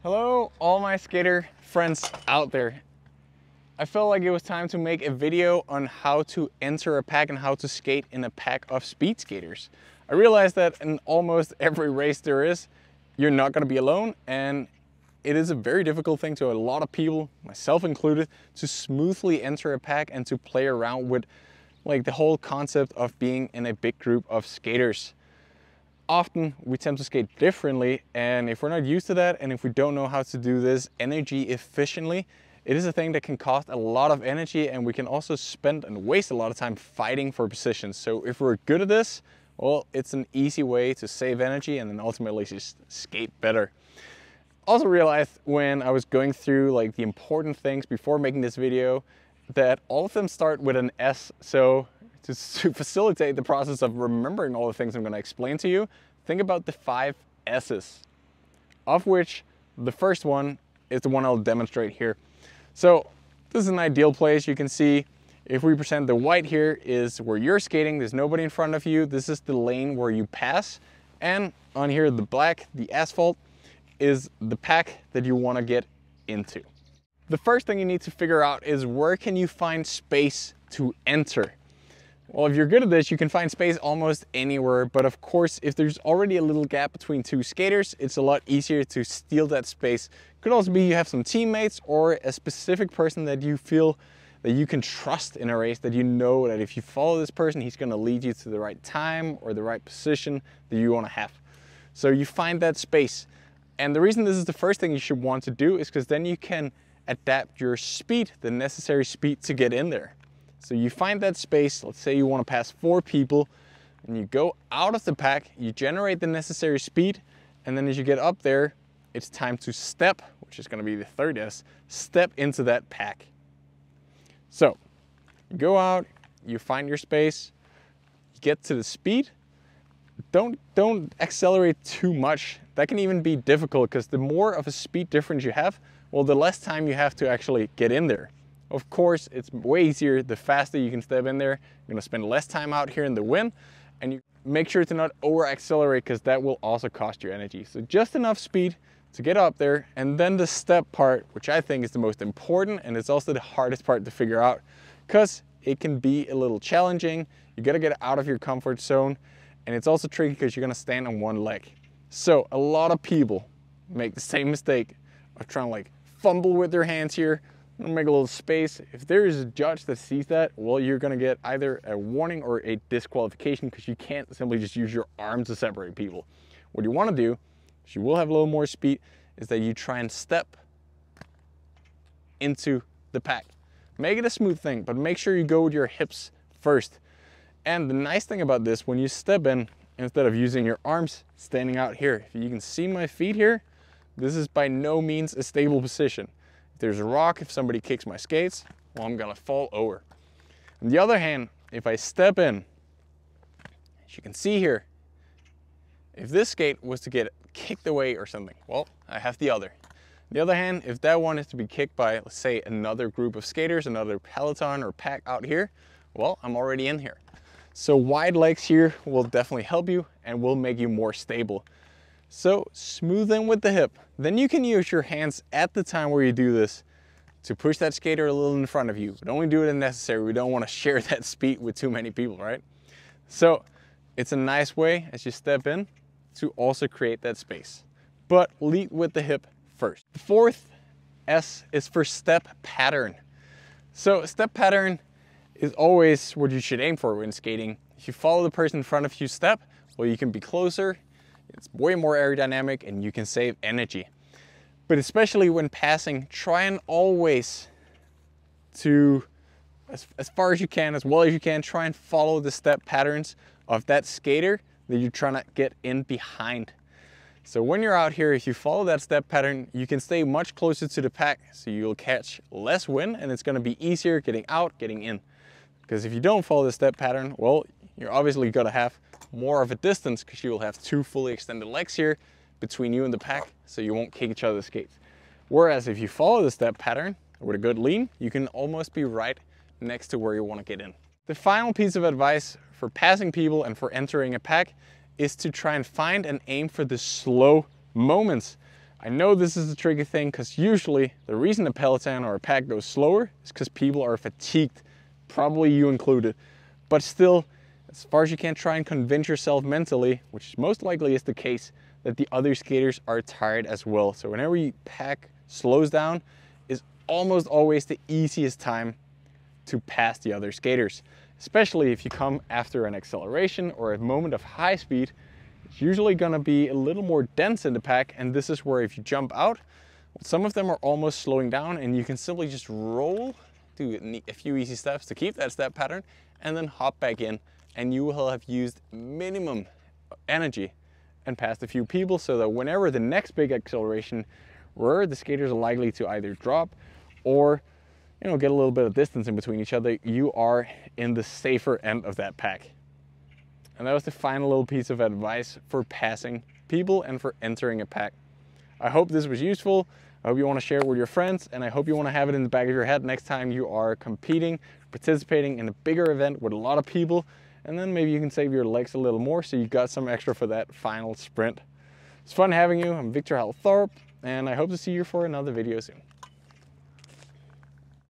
Hello, all my skater friends out there. I felt like it was time to make a video on how to enter a pack and how to skate in a pack of speed skaters. I realized that in almost every race there is, you're not going to be alone, and it is a very difficult thing to a lot of people, myself included, to smoothly enter a pack and to play around with like the whole concept of being in a big group of skaters. Often we tend to skate differently, and if we're not used to that and if we don't know how to do this energy efficiently, it is a thing that can cost a lot of energy, and we can also spend and waste a lot of time fighting for positions. So if we're good at this, well, it's an easy way to save energy and then ultimately just skate better. Also realized when I was going through like the important things before making this video that all of them start with an S. So to facilitate the process of remembering all the things I'm going to explain to you, think about the 5 S's, of which the first one is the one I'll demonstrate here. So this is an ideal place. You can see if we present the white here is where you're skating, there's nobody in front of you. This is the lane where you pass. And on here, the black, the asphalt, is the pack that you want to get into. The first thing you need to figure out is where can you find space to enter? Well, if you're good at this, you can find space almost anywhere, but of course, if there's already a little gap between 2 skaters, it's a lot easier to steal that space. It could also be you have some teammates or a specific person that you feel that you can trust in a race, that you know that if you follow this person, he's going to lead you to the right time or the right position that you want to have. So you find that space. And the reason this is the first thing you should want to do is because then you can adapt your speed, the necessary speed to get in there. So you find that space, let's say you want to pass 4 people, and you go out of the pack, you generate the necessary speed, and then as you get up there, it's time to step, which is going to be the third S, step into that pack. So you go out, you find your space, you get to the speed. Don't accelerate too much. That can even be difficult because the more of a speed difference you have, well, the less time you have to actually get in there. Of course, it's way easier the faster you can step in there. You're going to spend less time out here in the wind, and you make sure to not over accelerate because that will also cost you energy. So just enough speed to get up there, and then the step part, which I think is the most important, and it's also the hardest part to figure out because it can be a little challenging. You got to get out of your comfort zone, and it's also tricky because you're going to stand on one leg. So a lot of people make the same mistake of trying to like fumble with their hands here. I'm gonna make a little space. If there is a judge that sees that, well, you're gonna get either a warning or a disqualification because you can't simply just use your arm to separate people. What you wanna do, if you will have a little more speed, is that you try and step into the pack. Make it a smooth thing, but make sure you go with your hips first. And the nice thing about this, when you step in, instead of using your arms standing out here, if you can see my feet here, this is by no means a stable position. If there's a rock, if somebody kicks my skates, well, I'm gonna fall over. On the other hand, if I step in, as you can see here, if this skate was to get kicked away or something, well, I have the other. On the other hand, if that one is to be kicked by, let's say, another group of skaters, another peloton or pack out here, well, I'm already in here. So wide legs here will definitely help you and will make you more stable. So smooth in with the hip. Then you can use your hands at the time where you do this to push that skater a little in front of you. But only do it if necessary. We don't want to share that speed with too many people, right? So it's a nice way as you step in to also create that space. But lead with the hip first. The 4th S is for step pattern. So step pattern is always what you should aim for when skating. If you follow the person in front of you step, well, you can be closer. It's way more aerodynamic and you can save energy. But especially when passing, try and always as far as you can, as well as you can, try and follow the step patterns of that skater that you're trying to get in behind. So when you're out here, if you follow that step pattern, you can stay much closer to the pack, so you'll catch less wind and it's gonna be easier getting out, getting in. Because if you don't follow the step pattern, well, you're obviously gonna have more of a distance because you will have 2 fully extended legs here between you and the pack, so you won't kick each other's skates. Whereas if you follow the step pattern with a good lean, you can almost be right next to where you want to get in. The final piece of advice for passing people and for entering a pack is to try and find and aim for the slow moments. I know this is a tricky thing because usually the reason a peloton or a pack goes slower is because people are fatigued, probably you included. But still, as far as you can, try and convince yourself mentally, which most likely is the case, that the other skaters are tired as well. So whenever your pack slows down is almost always the easiest time to pass the other skaters, especially if you come after an acceleration or a moment of high speed. It's usually gonna be a little more dense in the pack, and this is where if you jump out, some of them are almost slowing down and you can simply just roll, do a few easy steps to keep that step pattern, and then hop back in, and you will have used minimum energy and passed a few people, so that whenever the next big acceleration where the skaters are likely to either drop or get a little bit of distance in between each other, you are in the safer end of that pack. And that was the final little piece of advice for passing people and for entering a pack. I hope this was useful. I hope you want to share it with your friends, and I hope you want to have it in the back of your head next time you are competing, participating in a bigger event with a lot of people, and then maybe you can save your legs a little more so you got some extra for that final sprint. It's fun having you. I'm Victor Halthorpe, and I hope to see you for another video soon.